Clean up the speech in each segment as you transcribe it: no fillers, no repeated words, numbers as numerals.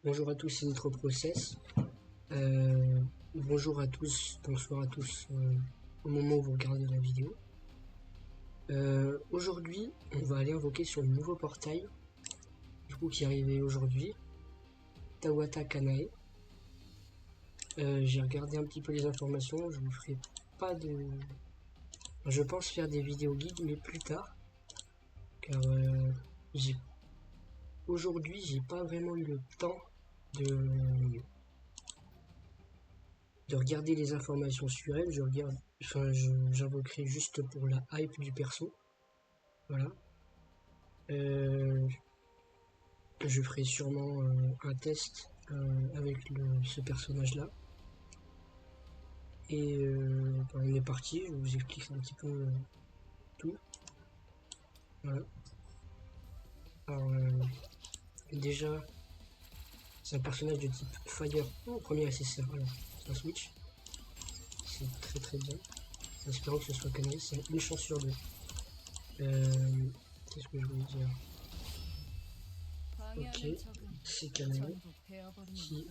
Bonjour à tous, c'est NitroProcess. Bonjour à tous, bonsoir à tous au moment où vous regardez la vidéo. Aujourd'hui, on va aller invoquer sur le nouveau portail du coup qui est arrivé aujourd'hui, Tawata Kanae. J'ai regardé un petit peu les informations, je vous ferai pas de... Je pense faire des vidéos guides, mais plus tard, car aujourd'hui, j'ai pas vraiment eu le temps de regarder les informations sur elle. J'invoquerai juste pour la hype du perso. Voilà. Je ferai sûrement un test avec ce personnage-là. Et on est parti, je vous explique un petit peu tout. Voilà. Alors, déjà, c'est un personnage de type Fire au premier SSR. Voilà, c'est un switch. C'est très très bien. Espérons que ce soit Kanae, c'est une chance sur deux. Qu'est-ce que je voulais dire? Ok, c'est Kanae qui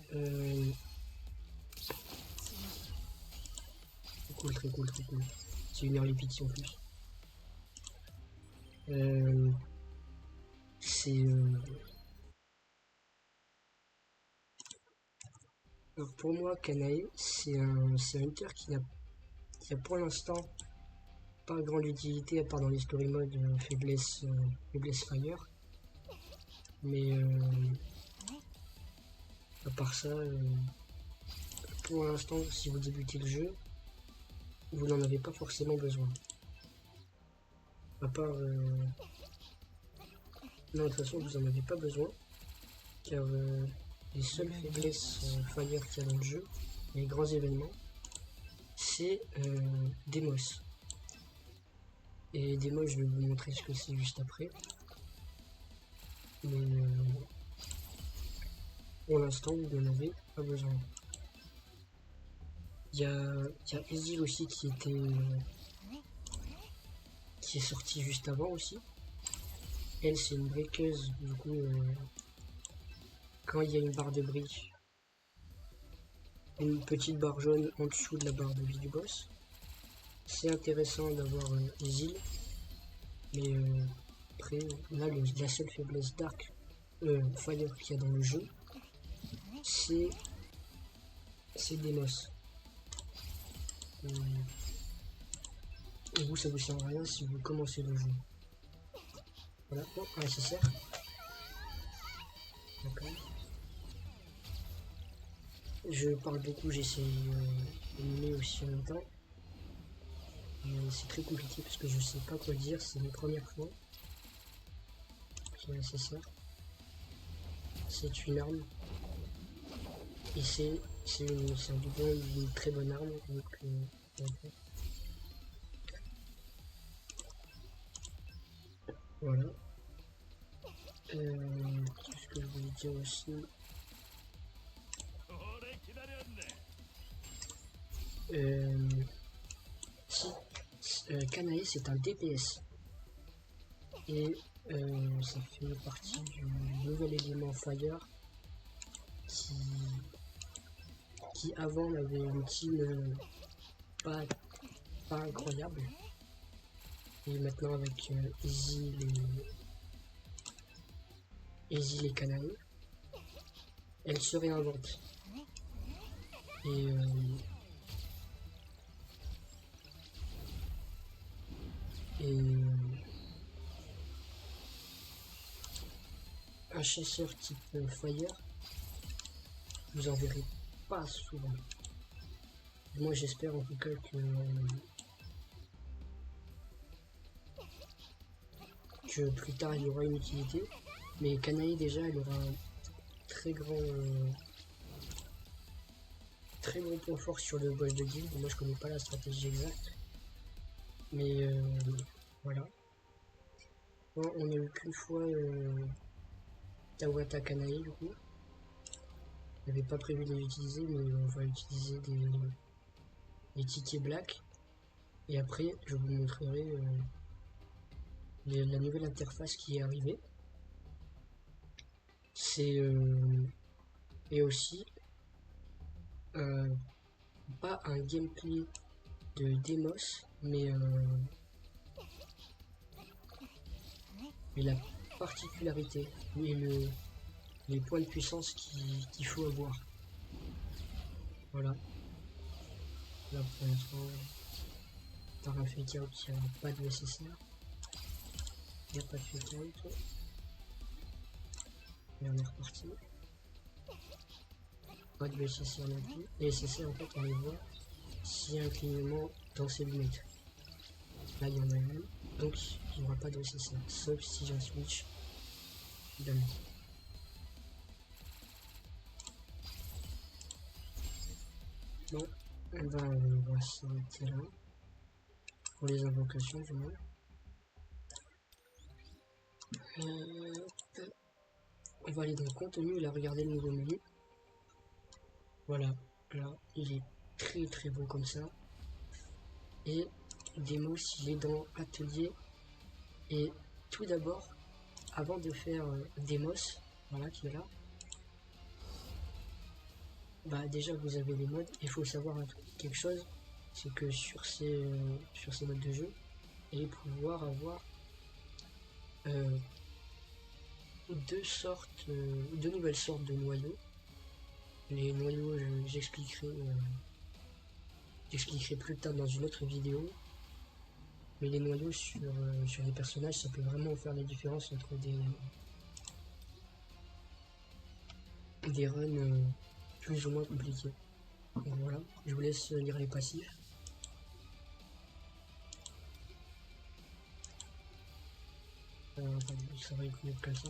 très cool. C'est une early pity en plus. Alors pour moi, Kanae, c'est un hunter qui a pour l'instant pas grande utilité à part dans les story mode faiblesse fire. Mais à part ça, pour l'instant, si vous débutez le jeu, vous n'en avez pas forcément besoin. À part... Non, de toute façon, vous n'en avez pas besoin, car les seules faiblesses fire qu'il y a dans le jeu, les grands événements, c'est Demos. Et Demos, je vais vous montrer ce que c'est juste après. Mais pour l'instant, vous n'en avez pas besoin. Il y a Ezil aussi qui est sorti juste avant aussi. Elle, c'est une breakeuse, du coup, quand il y a une barre de bris, une petite barre jaune en dessous de la barre de vie du boss, c'est intéressant d'avoir Ezil, mais après, là, la seule faiblesse Dark Fire qu'il y a dans le jeu, c'est Demos. Et vous, ça vous sert à rien si vous commencez le jeu. Voilà, oh, un SSR. D'accord. Je parle beaucoup, j'essaie d'animer aussi en même temps. C'est très compliqué parce que je sais pas quoi dire, c'est mes premières fois. C'est un SSR. C'est une arme. Et c'est un doublon d'une très bonne arme. Donc, voilà. Qu'est-ce que je voulais dire aussi? Kanae, c'est un DPS. Et ça fait partie du nouvel élément Fire qui avant avait une team pas incroyable. Et maintenant avec Ezil et Kanae, elle se réinvente. Et un chasseur type Fire, vous en verrez pas souvent. Moi j'espère en tout cas que plus tard il y aura une utilité. Mais Kanae déjà elle aura un très grand point fort sur le boss de guild. Moi je connais pas la stratégie exacte. Mais voilà. Bon, on a eu qu'une fois Tawata Kanae du coup. Je n'avais pas prévu de les utiliser, mais on va utiliser des tickets black. Et après, je vous montrerai la nouvelle interface qui est arrivée. C'est Et aussi, pas un gameplay de Deimos, mais la particularité et les points de puissance qu'il faut avoir. Voilà. Là pour l'instant, par un fake out, il n'y a pas de nécessaire. Il n'y a pas de fake out. Et on est reparti. Pas de SCR non plus. Les SCR, en fait, on les voit s'il y a un clignement dans ces lunettes. Là, il y en a une. Donc, il n'y aura pas de SCR. Sauf si j'ai un switch. Évidemment. Bon, on va s'arrêter là. Pour les invocations, du moins. On va aller dans le contenu, là, regarder le nouveau menu. Voilà, là, il est très très beau comme ça. Et Deimos, il est dans Atelier. Et tout d'abord, avant de faire Deimos, voilà, qui est là, bah déjà vous avez les modes. Il faut savoir quelque chose, c'est que sur ces modes de jeu, et pouvoir avoir deux nouvelles sortes de noyaux. Les noyaux, j'expliquerai plus tard dans une autre vidéo. Mais les noyaux sur les personnages, ça peut vraiment faire la différence entre des runs plus ou moins compliqués. Donc voilà, je vous laisse lire les passifs. Ça va être comme ça.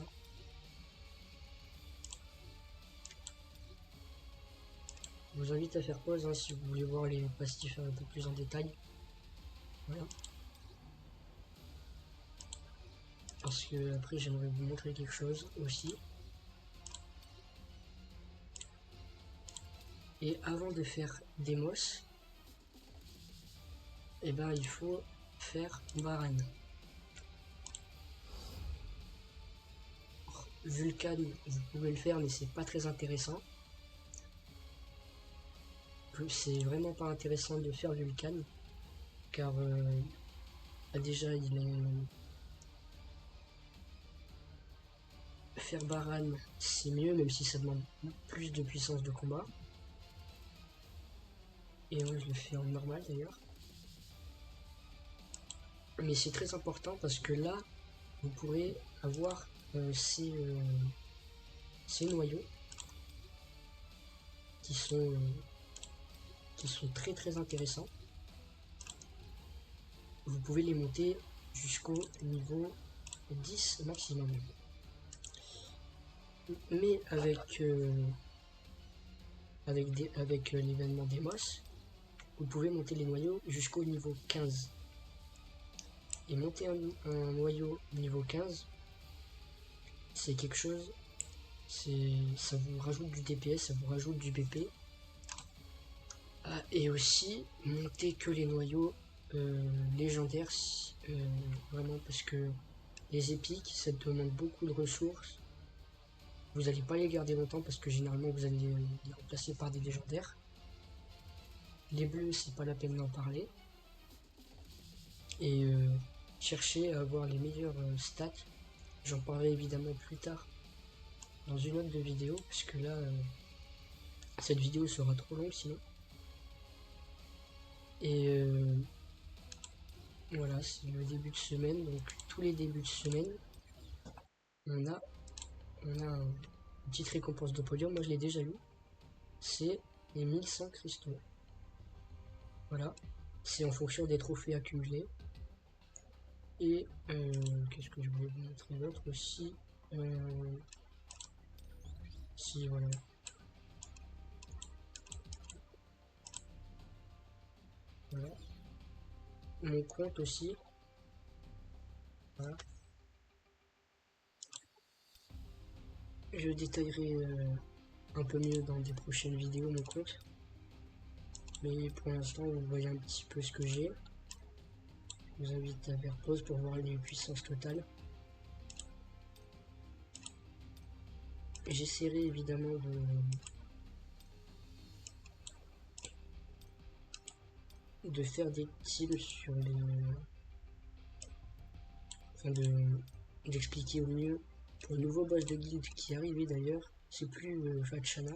Je vous invite à faire pause si vous voulez voir les passifs un peu plus en détail. Voilà. Parce que après j'aimerais vous montrer quelque chose aussi. Et avant de faire Deimos, et ben il faut faire Baran. Vulcan, vous pouvez le faire, mais c'est pas très intéressant. C'est vraiment pas intéressant de faire Vulcan, car déjà il est faire Baran, c'est mieux, même si ça demande plus de puissance de combat. Et moi je le fais en normal d'ailleurs. Mais c'est très important parce que là, vous pourrez avoir ces noyaux qui sont très très intéressants. Vous pouvez les monter jusqu'au niveau 10 maximum. Mais avec l'événement Deimos, vous pouvez monter les noyaux jusqu'au niveau 15. Et monter un noyau niveau 15, c'est quelque chose, ça vous rajoute du DPS, ça vous rajoute du BP. Ah, et aussi, monter que les noyaux légendaires, vraiment, parce que les épiques, ça demande beaucoup de ressources. Vous n'allez pas les garder longtemps parce que généralement vous allez les remplacer par des légendaires. Les bleus, c'est pas la peine d'en parler. Et cherchez à avoir les meilleures stats. J'en parlerai évidemment plus tard dans une autre vidéo, parce que là, cette vidéo sera trop longue sinon. Et voilà, c'est le début de semaine, donc tous les débuts de semaine, on a une petite récompense de podium. Moi je l'ai déjà eu, c'est les 1100 cristaux. Voilà, c'est en fonction des trophées accumulés. Et qu'est-ce que je voulais vous montrer d'autre aussi, si voilà. Voilà. Mon compte aussi. Voilà. Je détaillerai un peu mieux dans des prochaines vidéos mon compte. Mais pour l'instant, vous voyez un petit peu ce que j'ai. Je vous invite à faire pause pour voir les puissances totales. J'essaierai évidemment de faire des teams sur les... Enfin d'expliquer au mieux pour le nouveau boss de guilde qui est arrivé d'ailleurs. C'est plus Fatshana.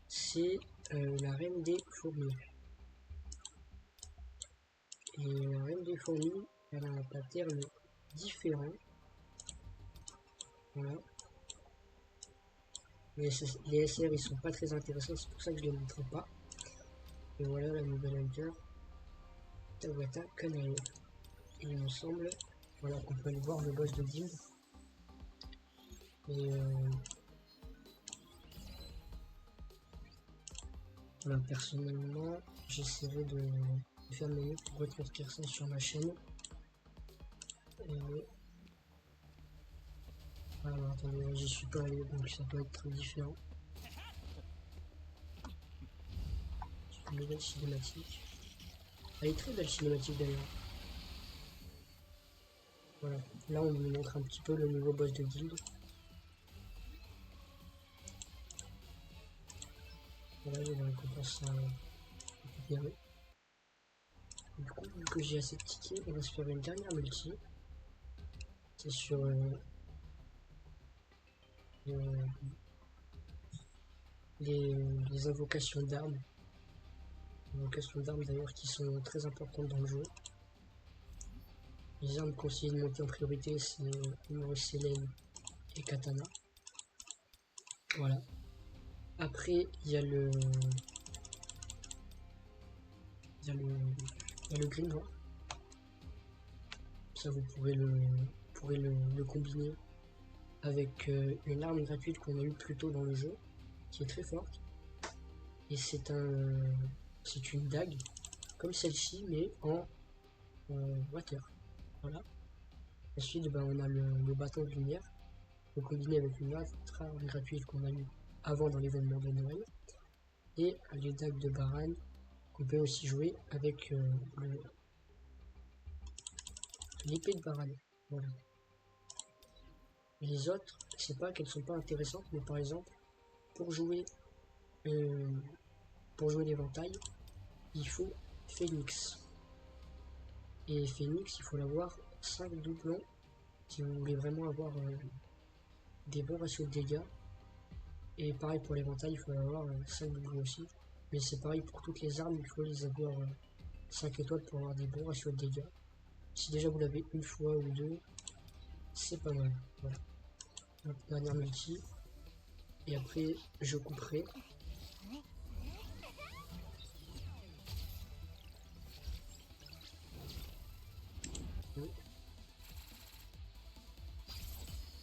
C'est la reine des fourmis. Et la reine des fourmis, elle a un pattern différent. Voilà. Mais les SR ils sont pas très intéressants, c'est pour ça que je les montre pas. Et voilà la nouvelle hunter. Tawata Kanae. Et il me semble voilà, qu'on peut aller voir le boss de guilde. Et voilà, personnellement, j'essaierai de faire le mieux pour retranscrire ça sur ma chaîne. Et alors attendez, j'y suis pas allé donc ça peut être très différent. Une nouvelle cinématique. Elle est très belle cinématique d'ailleurs. Voilà, là on nous montre un petit peu le nouveau boss de guilde. Voilà, j'ai des récompenses à récupérer. Du coup, vu que j'ai assez de tickets, on va se faire une dernière multi. C'est sur les invocations d'armes. Invocations d'armes d'ailleurs qui sont très importantes dans le jeu. Les armes conseillées de monter en priorité, c'est Selene et Katana. Voilà. Après, il y a le Grimoire. Ça, vous pourrez le combiner avec une arme gratuite qu'on a eu plus tôt dans le jeu, qui est très forte. Et c'est une dague, comme celle-ci, mais en water. Voilà. Ensuite, ben, on a le bâton de lumière, qu'on combiner avec une autre arme gratuite qu'on a eu avant dans l'événement de Noël. Et les dagues de Baran, qu'on peut aussi jouer avec l'épée de Baran. Voilà. Les autres, c'est pas qu'elles sont pas intéressantes, mais par exemple, pour jouer l'éventail, il faut Phoenix. Et Phoenix, il faut l'avoir 5 doublons si vous voulez vraiment avoir des bons ratios de dégâts. Et pareil pour l'éventail, il faut avoir 5 doublons aussi. Mais c'est pareil pour toutes les armes, il faut les avoir 5 étoiles pour avoir des bons ratios de dégâts. Si déjà vous l'avez une fois ou deux, c'est pas mal. Voilà. Donc, dernière multi. Et après, je couperai.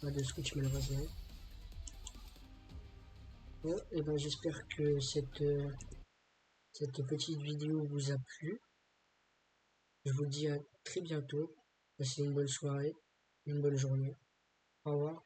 Pas de switch malheureusement. Bon, et ben j'espère que cette petite vidéo vous a plu. Je vous dis à très bientôt. Passez une bonne soirée, une bonne journée. Au revoir.